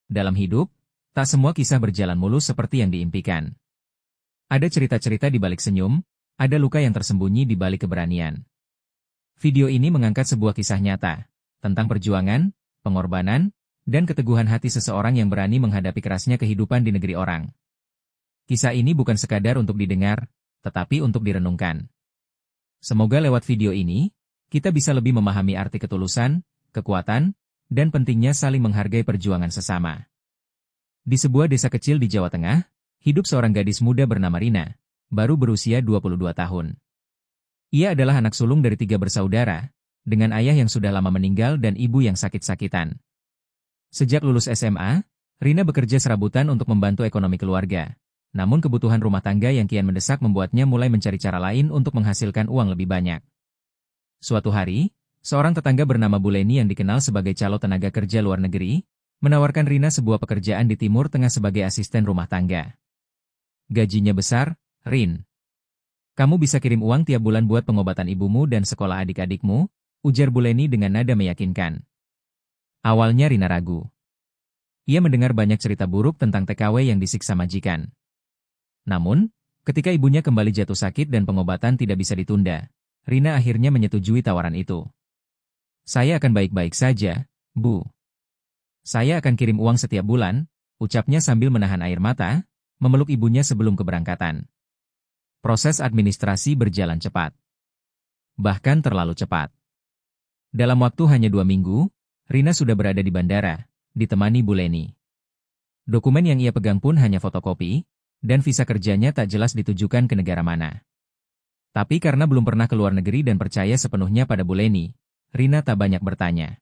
Dalam hidup, tak semua kisah berjalan mulus seperti yang diimpikan. Ada cerita-cerita di balik senyum, ada luka yang tersembunyi di balik keberanian. Video ini mengangkat sebuah kisah nyata, tentang perjuangan, pengorbanan, dan keteguhan hati seseorang yang berani menghadapi kerasnya kehidupan di negeri orang. Kisah ini bukan sekadar untuk didengar, tetapi untuk direnungkan. Semoga lewat video ini, kita bisa lebih memahami arti ketulusan, kekuatan, dan pentingnya saling menghargai perjuangan sesama. Di sebuah desa kecil di Jawa Tengah, hidup seorang gadis muda bernama Rina, baru berusia 22 tahun. Ia adalah anak sulung dari 3 bersaudara, dengan ayah yang sudah lama meninggal dan ibu yang sakit-sakitan. Sejak lulus SMA, Rina bekerja serabutan untuk membantu ekonomi keluarga. Namun kebutuhan rumah tangga yang kian mendesak membuatnya mulai mencari cara lain untuk menghasilkan uang lebih banyak. Suatu hari, seorang tetangga bernama Bu Leni yang dikenal sebagai calo tenaga kerja luar negeri, menawarkan Rina sebuah pekerjaan di Timur Tengah sebagai asisten rumah tangga. Gajinya besar, Rin. Kamu bisa kirim uang tiap bulan buat pengobatan ibumu dan sekolah adik-adikmu, ujar Bu Leni dengan nada meyakinkan. Awalnya Rina ragu. Ia mendengar banyak cerita buruk tentang TKW yang disiksa majikan. Namun, ketika ibunya kembali jatuh sakit dan pengobatan tidak bisa ditunda, Rina akhirnya menyetujui tawaran itu. Saya akan baik-baik saja, Bu. Saya akan kirim uang setiap bulan, ucapnya sambil menahan air mata, memeluk ibunya sebelum keberangkatan. Proses administrasi berjalan cepat. Bahkan terlalu cepat. Dalam waktu hanya 2 minggu, Rina sudah berada di bandara, ditemani Bu Leni. Dokumen yang ia pegang pun hanya fotokopi, dan visa kerjanya tak jelas ditujukan ke negara mana. Tapi karena belum pernah ke luar negeri dan percaya sepenuhnya pada Bu Leni, Rina tak banyak bertanya.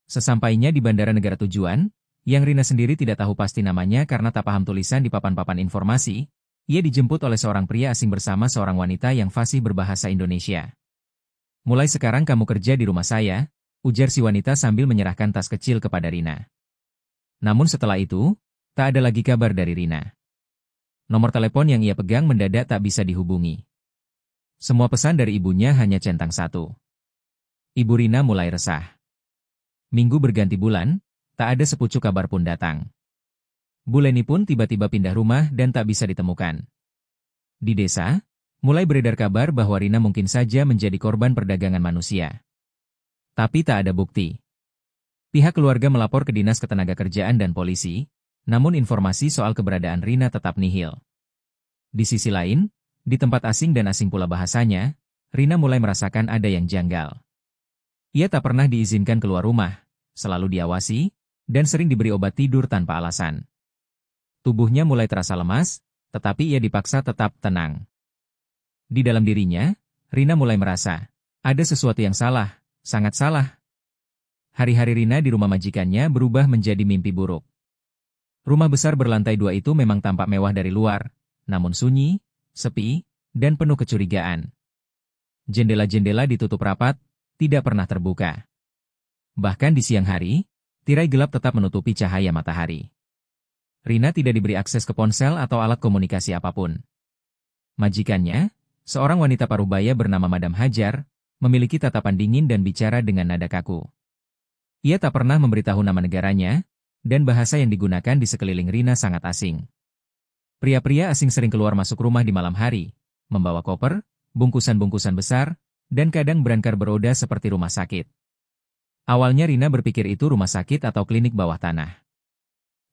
Sesampainya di bandara negara tujuan, yang Rina sendiri tidak tahu pasti namanya karena tak paham tulisan di papan-papan informasi, ia dijemput oleh seorang pria asing bersama seorang wanita yang fasih berbahasa Indonesia. Mulai sekarang kamu kerja di rumah saya, ujar si wanita sambil menyerahkan tas kecil kepada Rina. Namun setelah itu, tak ada lagi kabar dari Rina. Nomor telepon yang ia pegang mendadak tak bisa dihubungi. Semua pesan dari ibunya hanya centang satu. Ibu Rina mulai resah. Minggu berganti bulan, tak ada sepucuk kabar pun datang. Bu Leni pun tiba-tiba pindah rumah dan tak bisa ditemukan. Di desa, mulai beredar kabar bahwa Rina mungkin saja menjadi korban perdagangan manusia. Tapi tak ada bukti. Pihak keluarga melapor ke Dinas Ketenagakerjaan dan polisi, namun informasi soal keberadaan Rina tetap nihil. Di sisi lain, di tempat asing dan asing pula bahasanya, Rina mulai merasakan ada yang janggal. Ia tak pernah diizinkan keluar rumah, selalu diawasi, dan sering diberi obat tidur tanpa alasan. Tubuhnya mulai terasa lemas, tetapi ia dipaksa tetap tenang. Di dalam dirinya, Rina mulai merasa, ada sesuatu yang salah, sangat salah. Hari-hari Rina di rumah majikannya berubah menjadi mimpi buruk. Rumah besar berlantai 2 itu memang tampak mewah dari luar, namun sunyi, sepi, dan penuh kecurigaan. Jendela-jendela ditutup rapat, tidak pernah terbuka. Bahkan di siang hari, tirai gelap tetap menutupi cahaya matahari. Rina tidak diberi akses ke ponsel atau alat komunikasi apapun. Majikannya, seorang wanita parubaya bernama Madam Hajar, memiliki tatapan dingin dan bicara dengan nada kaku. Ia tak pernah memberitahu nama negaranya, dan bahasa yang digunakan di sekeliling Rina sangat asing. Pria-pria asing sering keluar masuk rumah di malam hari, membawa koper, bungkusan-bungkusan besar, dan kadang berangkar beroda seperti rumah sakit. Awalnya Rina berpikir itu rumah sakit atau klinik bawah tanah.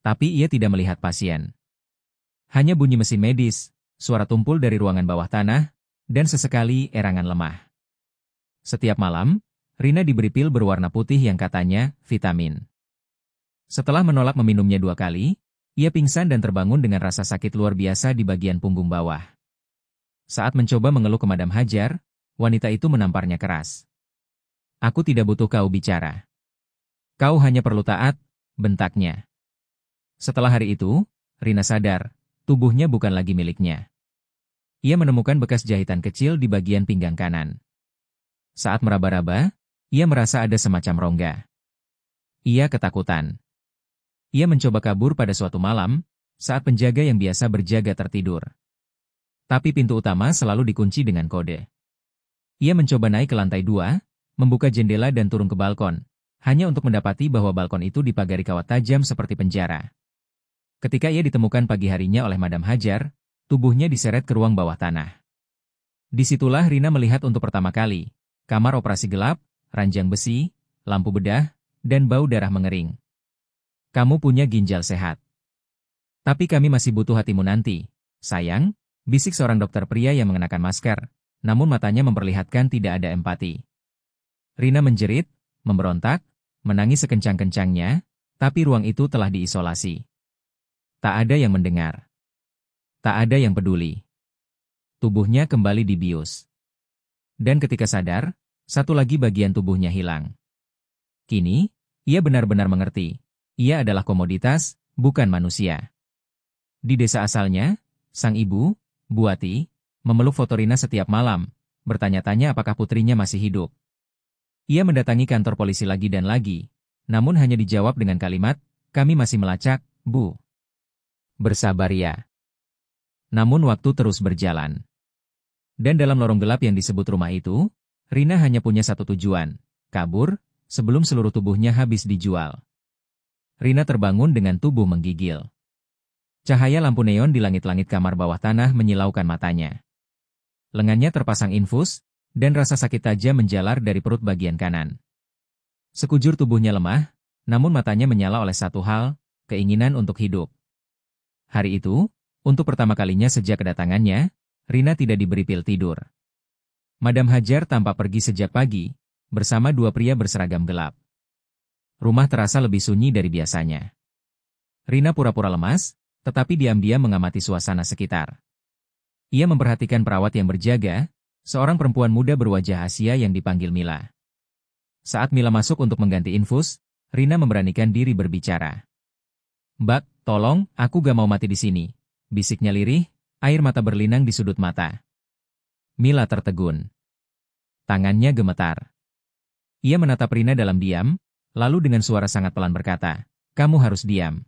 Tapi ia tidak melihat pasien. Hanya bunyi mesin medis, suara tumpul dari ruangan bawah tanah, dan sesekali erangan lemah. Setiap malam, Rina diberi pil berwarna putih yang katanya vitamin. Setelah menolak meminumnya 2 kali, ia pingsan dan terbangun dengan rasa sakit luar biasa di bagian punggung bawah. Saat mencoba mengeluh ke Madam Hajar, wanita itu menamparnya keras. Aku tidak butuh kau bicara. Kau hanya perlu taat, bentaknya. Setelah hari itu, Rina sadar, tubuhnya bukan lagi miliknya. Ia menemukan bekas jahitan kecil di bagian pinggang kanan. Saat meraba-raba, ia merasa ada semacam rongga. Ia ketakutan. Ia mencoba kabur pada suatu malam, saat penjaga yang biasa berjaga tertidur. Tapi pintu utama selalu dikunci dengan kode. Ia mencoba naik ke lantai 2, membuka jendela dan turun ke balkon, hanya untuk mendapati bahwa balkon itu dipagari kawat tajam seperti penjara. Ketika ia ditemukan pagi harinya oleh Madam Hajar, tubuhnya diseret ke ruang bawah tanah. Disitulah Rina melihat untuk pertama kali kamar operasi gelap, ranjang besi, lampu bedah, dan bau darah mengering. Kamu punya ginjal sehat. Tapi kami masih butuh hatimu nanti, sayang, bisik seorang dokter pria yang mengenakan masker, namun matanya memperlihatkan tidak ada empati. Rina menjerit, memberontak, menangis sekencang-kencangnya, tapi ruang itu telah diisolasi. Tak ada yang mendengar. Tak ada yang peduli. Tubuhnya kembali dibius. Dan ketika sadar, satu lagi bagian tubuhnya hilang. Kini, ia benar-benar mengerti. Ia adalah komoditas, bukan manusia. Di desa asalnya, sang ibu, Buati, memeluk foto Rina setiap malam, bertanya-tanya apakah putrinya masih hidup. Ia mendatangi kantor polisi lagi dan lagi, namun hanya dijawab dengan kalimat, kami masih melacak, Bu. Bersabar ya. Namun waktu terus berjalan. Dan dalam lorong gelap yang disebut rumah itu, Rina hanya punya satu tujuan, kabur, sebelum seluruh tubuhnya habis dijual. Rina terbangun dengan tubuh menggigil. Cahaya lampu neon di langit-langit kamar bawah tanah menyilaukan matanya. Lengannya terpasang infus, dan rasa sakit tajam menjalar dari perut bagian kanan. Sekujur tubuhnya lemah, namun matanya menyala oleh satu hal, keinginan untuk hidup. Hari itu, untuk pertama kalinya sejak kedatangannya, Rina tidak diberi pil tidur. Madam Hajar tampak pergi sejak pagi, bersama dua pria berseragam gelap. Rumah terasa lebih sunyi dari biasanya. Rina pura-pura lemas, tetapi diam-diam mengamati suasana sekitar. Ia memperhatikan perawat yang berjaga, seorang perempuan muda berwajah Asia yang dipanggil Mila. Saat Mila masuk untuk mengganti infus, Rina memberanikan diri berbicara. Mbak, tolong, aku gak mau mati di sini. Bisiknya lirih, air mata berlinang di sudut mata. Mila tertegun. Tangannya gemetar. Ia menatap Rina dalam diam, lalu dengan suara sangat pelan berkata, kamu harus diam.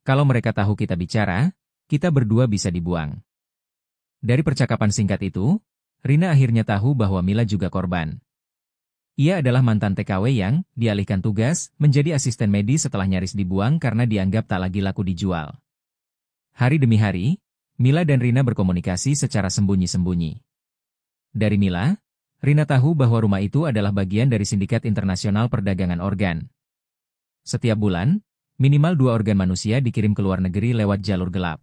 Kalau mereka tahu kita bicara, kita berdua bisa dibuang. Dari percakapan singkat itu, Rina akhirnya tahu bahwa Mila juga korban. Ia adalah mantan TKW yang dialihkan tugas menjadi asisten medis setelah nyaris dibuang karena dianggap tak lagi laku dijual. Hari demi hari, Mila dan Rina berkomunikasi secara sembunyi-sembunyi. Dari Mila, Rina tahu bahwa rumah itu adalah bagian dari sindikat internasional perdagangan organ. Setiap bulan, minimal 2 organ manusia dikirim ke luar negeri lewat jalur gelap.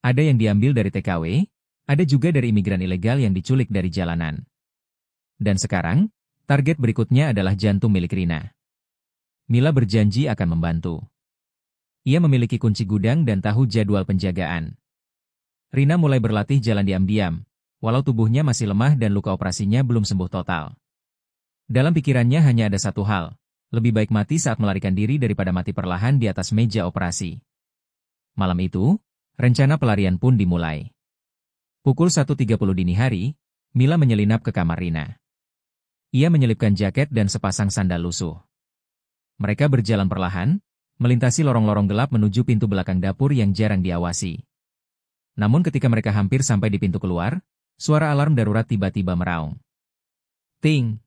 Ada yang diambil dari TKW, ada juga dari imigran ilegal yang diculik dari jalanan. Dan sekarang, target berikutnya adalah jantung milik Rina. Mila berjanji akan membantu. Ia memiliki kunci gudang dan tahu jadwal penjagaan. Rina mulai berlatih jalan diam-diam, walau tubuhnya masih lemah dan luka operasinya belum sembuh total. Dalam pikirannya hanya ada satu hal, lebih baik mati saat melarikan diri daripada mati perlahan di atas meja operasi. Malam itu, rencana pelarian pun dimulai. Pukul 1.30 dini hari, Mila menyelinap ke kamar Rina. Ia menyelipkan jaket dan sepasang sandal lusuh. Mereka berjalan perlahan, melintasi lorong-lorong gelap menuju pintu belakang dapur yang jarang diawasi. Namun ketika mereka hampir sampai di pintu keluar, suara alarm darurat tiba-tiba meraung. Ting!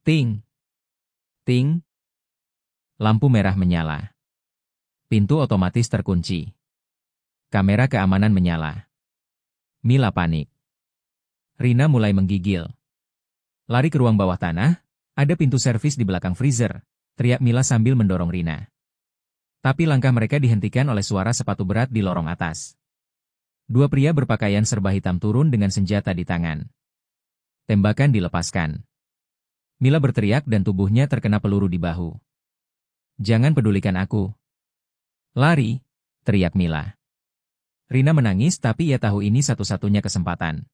Ting! Ting! Lampu merah menyala. Pintu otomatis terkunci. Kamera keamanan menyala. Mila panik. Rina mulai menggigil. Lari ke ruang bawah tanah, ada pintu servis di belakang freezer, teriak Mila sambil mendorong Rina. Tapi langkah mereka dihentikan oleh suara sepatu berat di lorong atas. Dua pria berpakaian serba hitam turun dengan senjata di tangan. Tembakan dilepaskan. Mila berteriak dan tubuhnya terkena peluru di bahu. Jangan pedulikan aku. Lari, teriak Mila. Rina menangis tapi ia tahu ini satu-satunya kesempatan.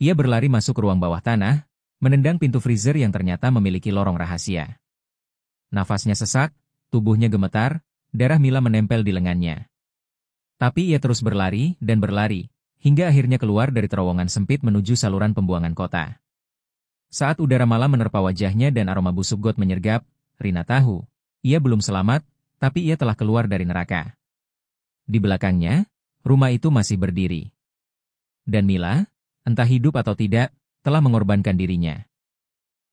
Ia berlari masuk ke ruang bawah tanah, menendang pintu freezer yang ternyata memiliki lorong rahasia. Nafasnya sesak, tubuhnya gemetar, darah Mila menempel di lengannya. Tapi ia terus berlari dan berlari, hingga akhirnya keluar dari terowongan sempit menuju saluran pembuangan kota. Saat udara malam menerpa wajahnya dan aroma busuk got menyergap, Rina tahu, ia belum selamat, tapi ia telah keluar dari neraka. Di belakangnya, rumah itu masih berdiri. Dan Mila, entah hidup atau tidak, telah mengorbankan dirinya.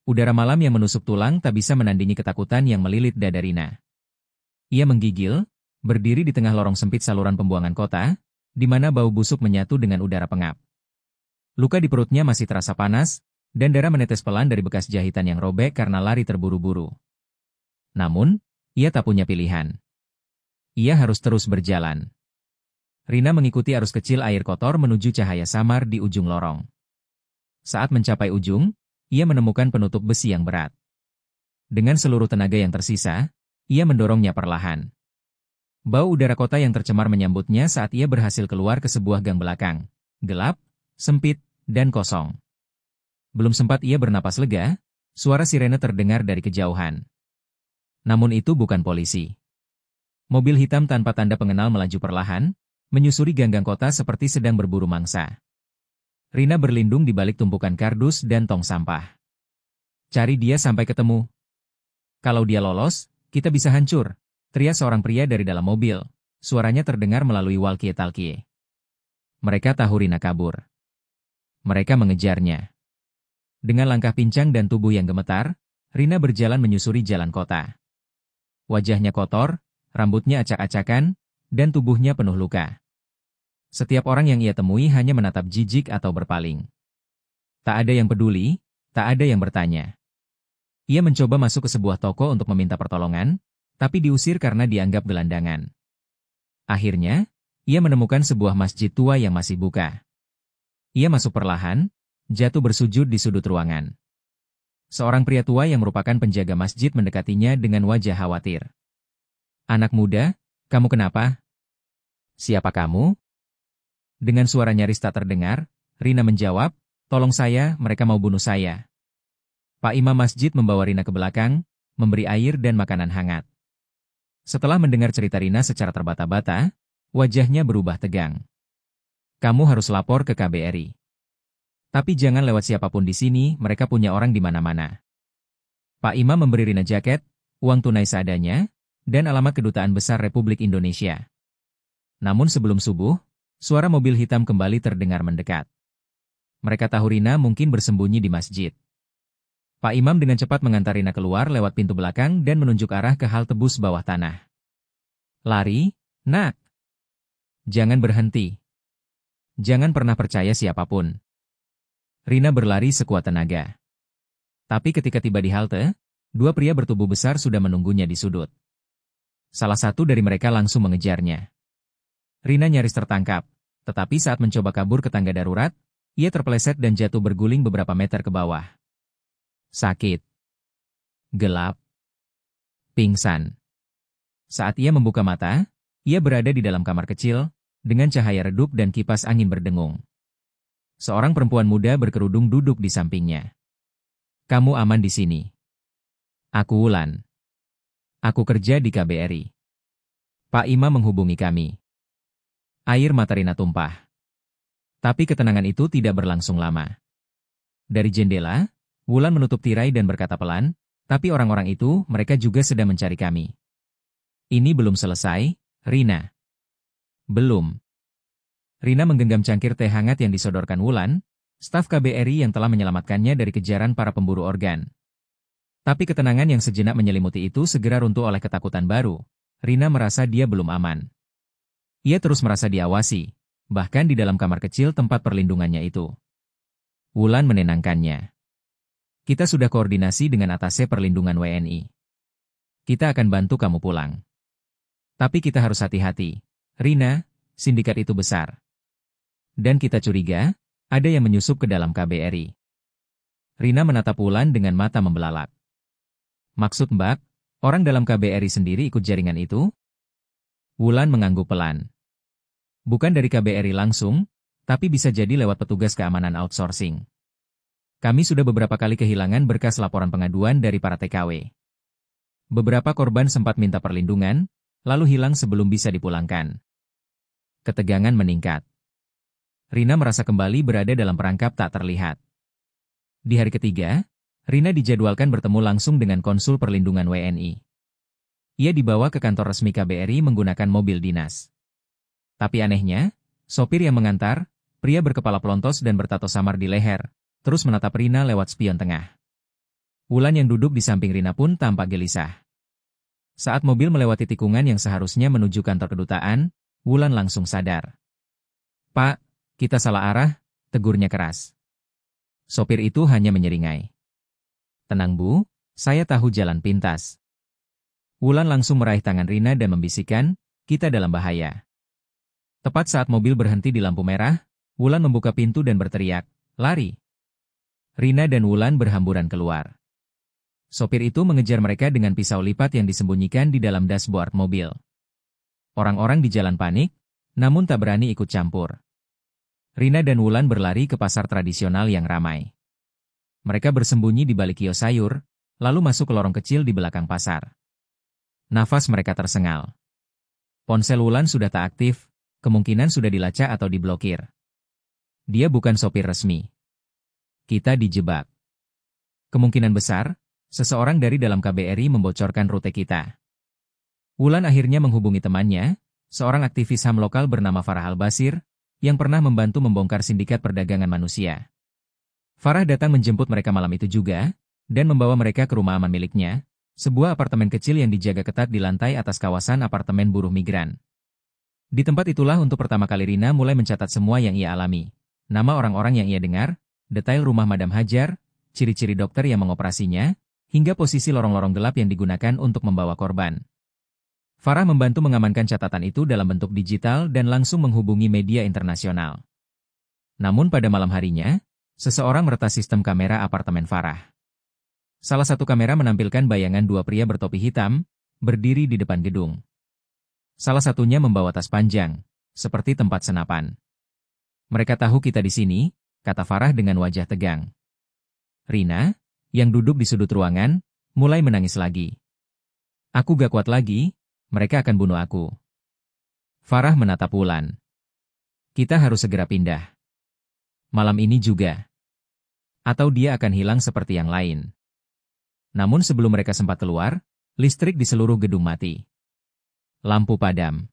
Udara malam yang menusuk tulang tak bisa menandingi ketakutan yang melilit dada Rina. Ia menggigil, berdiri di tengah lorong sempit saluran pembuangan kota, di mana bau busuk menyatu dengan udara pengap. Luka di perutnya masih terasa panas, dan darah menetes pelan dari bekas jahitan yang robek karena lari terburu-buru. Namun, ia tak punya pilihan. Ia harus terus berjalan. Rina mengikuti arus kecil air kotor menuju cahaya samar di ujung lorong. Saat mencapai ujung, ia menemukan penutup besi yang berat. Dengan seluruh tenaga yang tersisa, ia mendorongnya perlahan. Bau udara kota yang tercemar menyambutnya saat ia berhasil keluar ke sebuah gang belakang. Gelap, sempit, dan kosong. Belum sempat ia bernapas lega, suara sirene terdengar dari kejauhan. Namun itu bukan polisi. Mobil hitam tanpa tanda pengenal melaju perlahan, menyusuri gang-gang kota seperti sedang berburu mangsa. Rina berlindung di balik tumpukan kardus dan tong sampah. Cari dia sampai ketemu. Kalau dia lolos, kita bisa hancur, teriak seorang pria dari dalam mobil. Suaranya terdengar melalui walkie-talkie. Mereka tahu Rina kabur. Mereka mengejarnya. Dengan langkah pincang dan tubuh yang gemetar, Rina berjalan menyusuri jalan kota. Wajahnya kotor, rambutnya acak-acakan, dan tubuhnya penuh luka. Setiap orang yang ia temui hanya menatap jijik atau berpaling. Tak ada yang peduli, tak ada yang bertanya. Ia mencoba masuk ke sebuah toko untuk meminta pertolongan, tapi diusir karena dianggap gelandangan. Akhirnya, ia menemukan sebuah masjid tua yang masih buka. Ia masuk perlahan, jatuh bersujud di sudut ruangan. Seorang pria tua yang merupakan penjaga masjid mendekatinya dengan wajah khawatir. "Anak muda, kamu kenapa?" "Siapa kamu?" Dengan suara nyaris tak terdengar, Rina menjawab, "Tolong saya, mereka mau bunuh saya." Pak Imam Masjid membawa Rina ke belakang, memberi air dan makanan hangat. Setelah mendengar cerita Rina secara terbata-bata, wajahnya berubah tegang. "Kamu harus lapor ke KBRI. Tapi jangan lewat siapapun di sini, mereka punya orang di mana-mana." Pak Imam memberi Rina jaket, uang tunai seadanya, dan alamat Kedutaan Besar Republik Indonesia. Namun sebelum subuh, suara mobil hitam kembali terdengar mendekat. Mereka tahu Rina mungkin bersembunyi di masjid. Pak Imam dengan cepat mengantar Rina keluar lewat pintu belakang dan menunjuk arah ke halte bus bawah tanah. "Lari, nak. Jangan berhenti. Jangan pernah percaya siapapun." Rina berlari sekuat tenaga. Tapi ketika tiba di halte, dua pria bertubuh besar sudah menunggunya di sudut. Salah satu dari mereka langsung mengejarnya. Rina nyaris tertangkap, tetapi saat mencoba kabur ke tangga darurat, ia terpeleset dan jatuh berguling beberapa meter ke bawah. Sakit. Gelap. Pingsan. Saat ia membuka mata, ia berada di dalam kamar kecil, dengan cahaya redup dan kipas angin berdengung. Seorang perempuan muda berkerudung duduk di sampingnya. "Kamu aman di sini." "Aku Wulan. Aku kerja di KBRI. Pak Imam menghubungi kami." Air mata Rina tumpah. Tapi ketenangan itu tidak berlangsung lama. Dari jendela, Wulan menutup tirai dan berkata pelan, "Tapi orang-orang itu, mereka juga sedang mencari kami." "Ini belum selesai, Rina." "Belum." Rina menggenggam cangkir teh hangat yang disodorkan Wulan, staf KBRI yang telah menyelamatkannya dari kejaran para pemburu organ. Tapi ketenangan yang sejenak menyelimuti itu segera runtuh oleh ketakutan baru. Rina merasa dia belum aman. Ia terus merasa diawasi, bahkan di dalam kamar kecil tempat perlindungannya itu. Wulan menenangkannya. "Kita sudah koordinasi dengan atase perlindungan WNI. Kita akan bantu kamu pulang. Tapi kita harus hati-hati. Rina, sindikat itu besar. Dan kita curiga, ada yang menyusup ke dalam KBRI." Rina menatap Wulan dengan mata membelalak. "Maksud Mbak, orang dalam KBRI sendiri ikut jaringan itu?" Wulan mengangguk pelan. "Bukan dari KBRI langsung, tapi bisa jadi lewat petugas keamanan outsourcing. Kami sudah beberapa kali kehilangan berkas laporan pengaduan dari para TKW. Beberapa korban sempat minta perlindungan, lalu hilang sebelum bisa dipulangkan." Ketegangan meningkat. Rina merasa kembali berada dalam perangkap tak terlihat. Di hari ketiga, Rina dijadwalkan bertemu langsung dengan konsul perlindungan WNI. Ia dibawa ke kantor resmi KBRI menggunakan mobil dinas. Tapi anehnya, sopir yang mengantar, pria berkepala pelontos dan bertato samar di leher, terus menatap Rina lewat spion tengah. Wulan yang duduk di samping Rina pun tampak gelisah. Saat mobil melewati tikungan yang seharusnya menuju kantor kedutaan, Wulan langsung sadar. "Pak, kita salah arah," tegurnya keras. Sopir itu hanya menyeringai. "Tenang Bu, saya tahu jalan pintas." Wulan langsung meraih tangan Rina dan membisikkan, "Kita dalam bahaya." Tepat saat mobil berhenti di lampu merah, Wulan membuka pintu dan berteriak, "Lari!" Rina dan Wulan berhamburan keluar. Sopir itu mengejar mereka dengan pisau lipat yang disembunyikan di dalam dashboard mobil. Orang-orang di jalan panik, namun tak berani ikut campur. Rina dan Wulan berlari ke pasar tradisional yang ramai. Mereka bersembunyi di balik kios sayur, lalu masuk ke lorong kecil di belakang pasar. Nafas mereka tersengal. Ponsel Wulan sudah tak aktif, kemungkinan sudah dilacak atau diblokir. Dia bukan sopir resmi. Kita dijebak. Kemungkinan besar, seseorang dari dalam KBRI membocorkan rute kita. Wulan akhirnya menghubungi temannya, seorang aktivis HAM lokal bernama Farah Al-Basir, yang pernah membantu membongkar sindikat perdagangan manusia. Farah datang menjemput mereka malam itu juga, dan membawa mereka ke rumah aman miliknya, sebuah apartemen kecil yang dijaga ketat di lantai atas kawasan apartemen buruh migran. Di tempat itulah untuk pertama kali Rina mulai mencatat semua yang ia alami. Nama orang-orang yang ia dengar, detail rumah Madam Hajar, ciri-ciri dokter yang mengoperasinya, hingga posisi lorong-lorong gelap yang digunakan untuk membawa korban. Farah membantu mengamankan catatan itu dalam bentuk digital dan langsung menghubungi media internasional. Namun pada malam harinya, seseorang meretas sistem kamera apartemen Farah. Salah satu kamera menampilkan bayangan dua pria bertopi hitam, berdiri di depan gedung. Salah satunya membawa tas panjang, seperti tempat senapan. "Mereka tahu kita di sini," kata Farah dengan wajah tegang. Rina, yang duduk di sudut ruangan, mulai menangis lagi. "Aku gak kuat lagi, mereka akan bunuh aku." Farah menatap Wulan. "Kita harus segera pindah. Malam ini juga. Atau dia akan hilang seperti yang lain." Namun sebelum mereka sempat keluar, listrik di seluruh gedung mati. Lampu padam.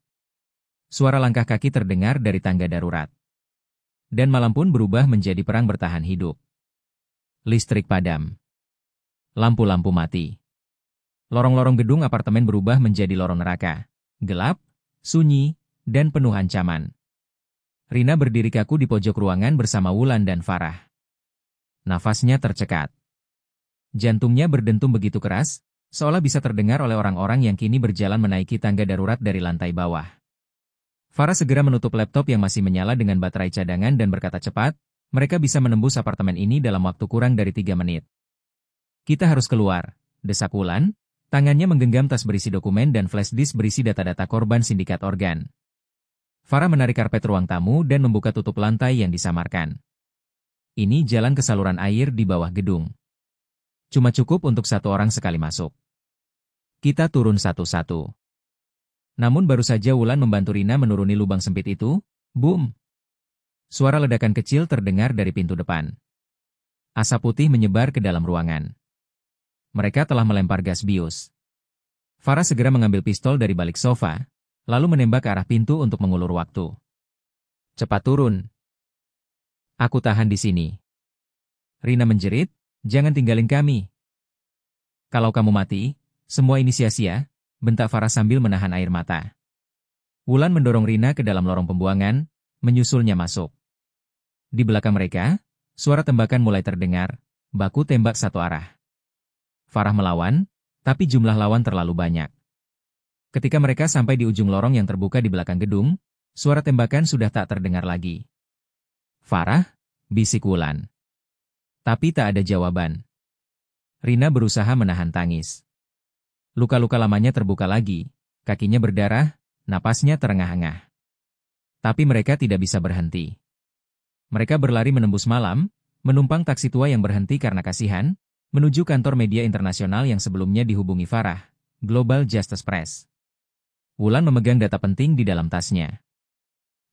Suara langkah kaki terdengar dari tangga darurat. Dan malam pun berubah menjadi perang bertahan hidup. Listrik padam. Lampu-lampu mati. Lorong-lorong gedung apartemen berubah menjadi lorong neraka. Gelap, sunyi, dan penuh ancaman. Rina berdiri kaku di pojok ruangan bersama Wulan dan Farah. Nafasnya tercekat. Jantungnya berdentum begitu keras, seolah bisa terdengar oleh orang-orang yang kini berjalan menaiki tangga darurat dari lantai bawah. Farah segera menutup laptop yang masih menyala dengan baterai cadangan dan berkata cepat, "Mereka bisa menembus apartemen ini dalam waktu kurang dari 3 menit. Kita harus keluar," desak Wulan, tangannya menggenggam tas berisi dokumen dan flash disk berisi data-data korban sindikat organ. Farah menarik karpet ruang tamu dan membuka tutup lantai yang disamarkan. Ini jalan ke saluran air di bawah gedung. Cuma cukup untuk satu orang sekali masuk. Kita turun satu-satu. Namun baru saja Wulan membantu Rina menuruni lubang sempit itu, boom! Suara ledakan kecil terdengar dari pintu depan. Asap putih menyebar ke dalam ruangan. Mereka telah melempar gas bius. Farah segera mengambil pistol dari balik sofa, lalu menembak ke arah pintu untuk mengulur waktu. "Cepat turun. Aku tahan di sini." Rina menjerit, "Jangan tinggalin kami. Kalau kamu mati, semua ini sia-sia," bentak Farah sambil menahan air mata. Wulan mendorong Rina ke dalam lorong pembuangan, menyusulnya masuk. Di belakang mereka, suara tembakan mulai terdengar, baku tembak satu arah. Farah melawan, tapi jumlah lawan terlalu banyak. Ketika mereka sampai di ujung lorong yang terbuka di belakang gedung, suara tembakan sudah tak terdengar lagi. "Farah," bisik Wulan. Tapi tak ada jawaban. Rina berusaha menahan tangis. Luka-luka lamanya terbuka lagi, kakinya berdarah, napasnya terengah-engah. Tapi mereka tidak bisa berhenti. Mereka berlari menembus malam, menumpang taksi tua yang berhenti karena kasihan, menuju kantor media internasional yang sebelumnya dihubungi Farah, Global Justice Press. Wulan memegang data penting di dalam tasnya.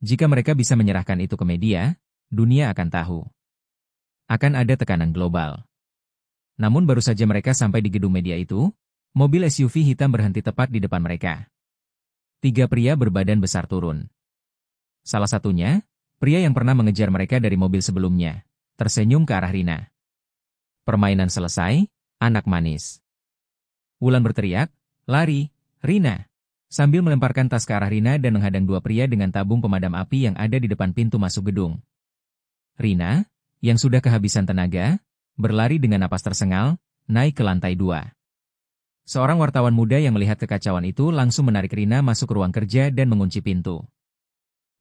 Jika mereka bisa menyerahkan itu ke media, dunia akan tahu. Akan ada tekanan global. Namun baru saja mereka sampai di gedung media itu, mobil SUV hitam berhenti tepat di depan mereka. 3 pria berbadan besar turun. Salah satunya, pria yang pernah mengejar mereka dari mobil sebelumnya, tersenyum ke arah Rina. "Permainan selesai, Anak manis. Wulan berteriak, "Lari, Rina!" Sambil melemparkan tas ke arah Rina dan menghadang dua pria dengan tabung pemadam api yang ada di depan pintu masuk gedung. Rina, yang sudah kehabisan tenaga, berlari dengan napas tersengal, naik ke lantai 2. Seorang wartawan muda yang melihat kekacauan itu langsung menarik Rina masuk ke ruang kerja dan mengunci pintu.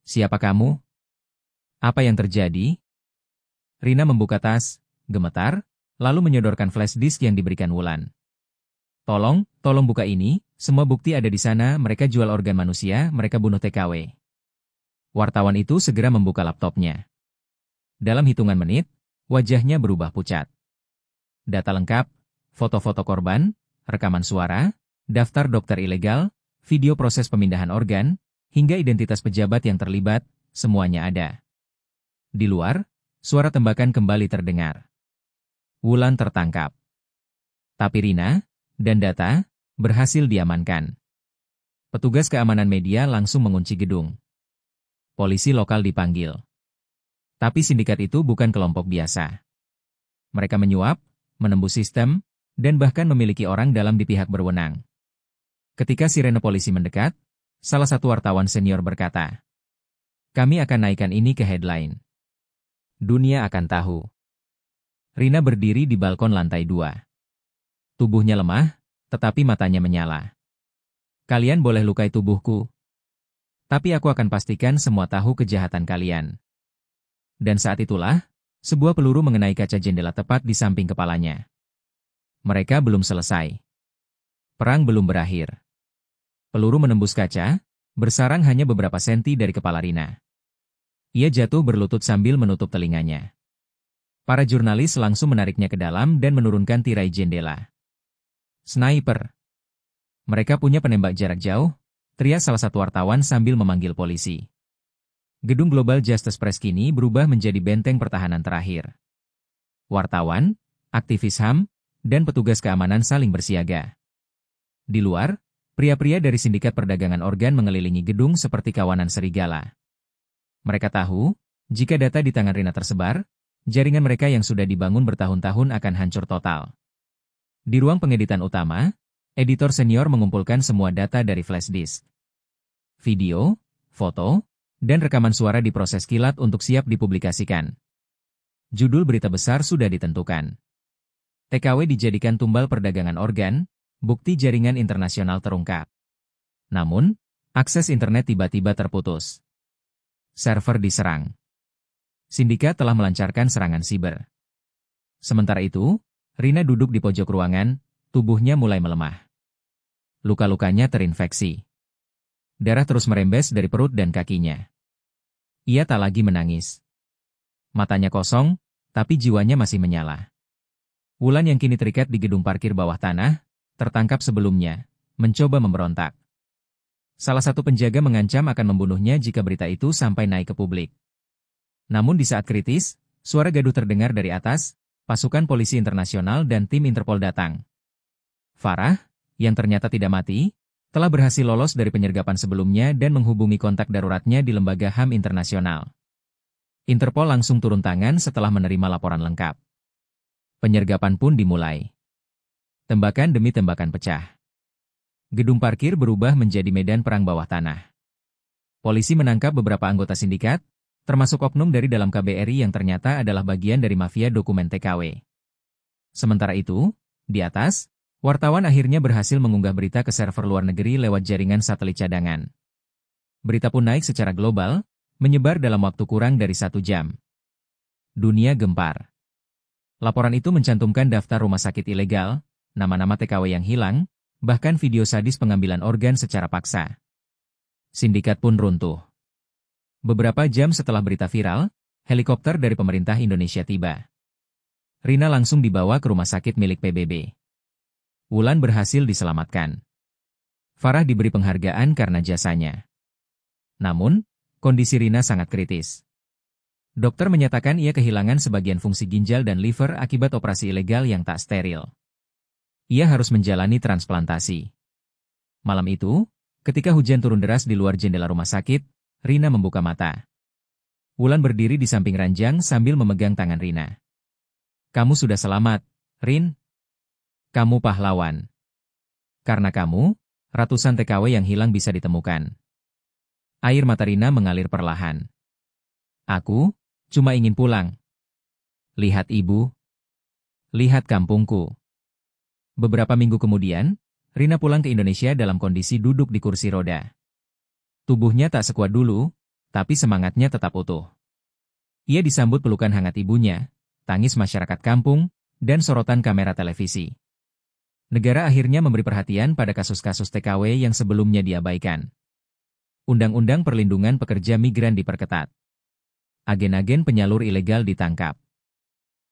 "Siapa kamu? Apa yang terjadi?" Rina membuka tas, gemetar, lalu menyodorkan flash disk yang diberikan Wulan. Tolong buka ini, semua bukti ada di sana, mereka jual organ manusia, mereka bunuh TKW." Wartawan itu segera membuka laptopnya. Dalam hitungan menit, wajahnya berubah pucat. Data lengkap, foto-foto korban, rekaman suara, daftar dokter ilegal, video proses pemindahan organ, hingga identitas pejabat yang terlibat, semuanya ada. Di luar, suara tembakan kembali terdengar. Wulan tertangkap. Tapi Rina dan data berhasil diamankan. Petugas keamanan media langsung mengunci gedung. Polisi lokal dipanggil. Tapi sindikat itu bukan kelompok biasa. Mereka menyuap, menembus sistem, dan bahkan memiliki orang dalam di pihak berwenang. Ketika sirene polisi mendekat, salah satu wartawan senior berkata, "Kami akan naikkan ini ke headline. Dunia akan tahu." Rina berdiri di balkon lantai 2. Tubuhnya lemah, tetapi matanya menyala. "Kalian boleh lukai tubuhku, tapi aku akan pastikan semua tahu kejahatan kalian." Dan saat itulah, sebuah peluru mengenai kaca jendela tepat di samping kepalanya. Mereka belum selesai. Perang belum berakhir. Peluru menembus kaca, bersarang hanya beberapa senti dari kepala Rina. Ia jatuh berlutut sambil menutup telinganya. Para jurnalis langsung menariknya ke dalam dan menurunkan tirai jendela. "Sniper! Mereka punya penembak jarak jauh," teriak salah satu wartawan sambil memanggil polisi. Gedung Global Justice Press kini berubah menjadi benteng pertahanan terakhir. Wartawan, aktivis HAM, dan petugas keamanan saling bersiaga. Di luar, pria-pria dari sindikat perdagangan organ mengelilingi gedung seperti kawanan serigala. Mereka tahu, jika data di tangan Rina tersebar, jaringan mereka yang sudah dibangun bertahun-tahun akan hancur total. Di ruang pengeditan utama, editor senior mengumpulkan semua data dari flash disk. Video, foto, dan rekaman suara diproses kilat untuk siap dipublikasikan. Judul berita besar sudah ditentukan. TKW dijadikan tumbal perdagangan organ, bukti jaringan internasional terungkap. Namun, akses internet tiba-tiba terputus. Server diserang. Sindikat telah melancarkan serangan siber. Sementara itu, Rina duduk di pojok ruangan, tubuhnya mulai melemah. Luka-lukanya terinfeksi. Darah terus merembes dari perut dan kakinya. Ia tak lagi menangis. Matanya kosong, tapi jiwanya masih menyala. Wulan yang kini terikat di gedung parkir bawah tanah, tertangkap sebelumnya, mencoba memberontak. Salah satu penjaga mengancam akan membunuhnya jika berita itu sampai naik ke publik. Namun di saat kritis, suara gaduh terdengar dari atas, pasukan polisi internasional dan tim Interpol datang. Farah, yang ternyata tidak mati, telah berhasil lolos dari penyergapan sebelumnya dan menghubungi kontak daruratnya di lembaga HAM internasional. Interpol langsung turun tangan setelah menerima laporan lengkap. Penyergapan pun dimulai. Tembakan demi tembakan pecah. Gedung parkir berubah menjadi medan perang bawah tanah. Polisi menangkap beberapa anggota sindikat, termasuk oknum dari dalam KBRI yang ternyata adalah bagian dari mafia dokumen TKW. Sementara itu, di atas, wartawan akhirnya berhasil mengunggah berita ke server luar negeri lewat jaringan satelit cadangan. Berita pun naik secara global, menyebar dalam waktu kurang dari 1 jam. Dunia gempar. Laporan itu mencantumkan daftar rumah sakit ilegal, nama-nama TKW yang hilang, bahkan video sadis pengambilan organ secara paksa. Sindikat pun runtuh. Beberapa jam setelah berita viral, helikopter dari pemerintah Indonesia tiba. Rina langsung dibawa ke rumah sakit milik PBB. Wulan berhasil diselamatkan. Farah diberi penghargaan karena jasanya. Namun, kondisi Rina sangat kritis. Dokter menyatakan ia kehilangan sebagian fungsi ginjal dan liver akibat operasi ilegal yang tak steril. Ia harus menjalani transplantasi. Malam itu, ketika hujan turun deras di luar jendela rumah sakit, Rina membuka mata. Wulan berdiri di samping ranjang sambil memegang tangan Rina. "Kamu sudah selamat, Rin." Kamu pahlawan. Karena kamu, ratusan TKW yang hilang bisa ditemukan. Air mata Rina mengalir perlahan. Aku cuma ingin pulang. Lihat ibu. Lihat kampungku. Beberapa minggu kemudian, Rina pulang ke Indonesia dalam kondisi duduk di kursi roda. Tubuhnya tak sekuat dulu, tapi semangatnya tetap utuh. Ia disambut pelukan hangat ibunya, tangis masyarakat kampung, dan sorotan kamera televisi. Negara akhirnya memberi perhatian pada kasus-kasus TKW yang sebelumnya diabaikan. Undang-undang perlindungan pekerja migran diperketat. Agen-agen penyalur ilegal ditangkap.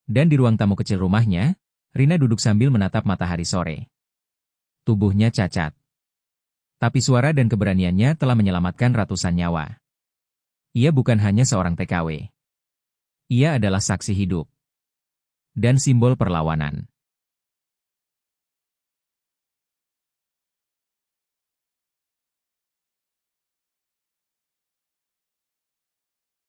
Dan di ruang tamu kecil rumahnya, Rina duduk sambil menatap matahari sore. Tubuhnya cacat. Tapi suara dan keberaniannya telah menyelamatkan ratusan nyawa. Ia bukan hanya seorang TKW. Ia adalah saksi hidup. Dan simbol perlawanan.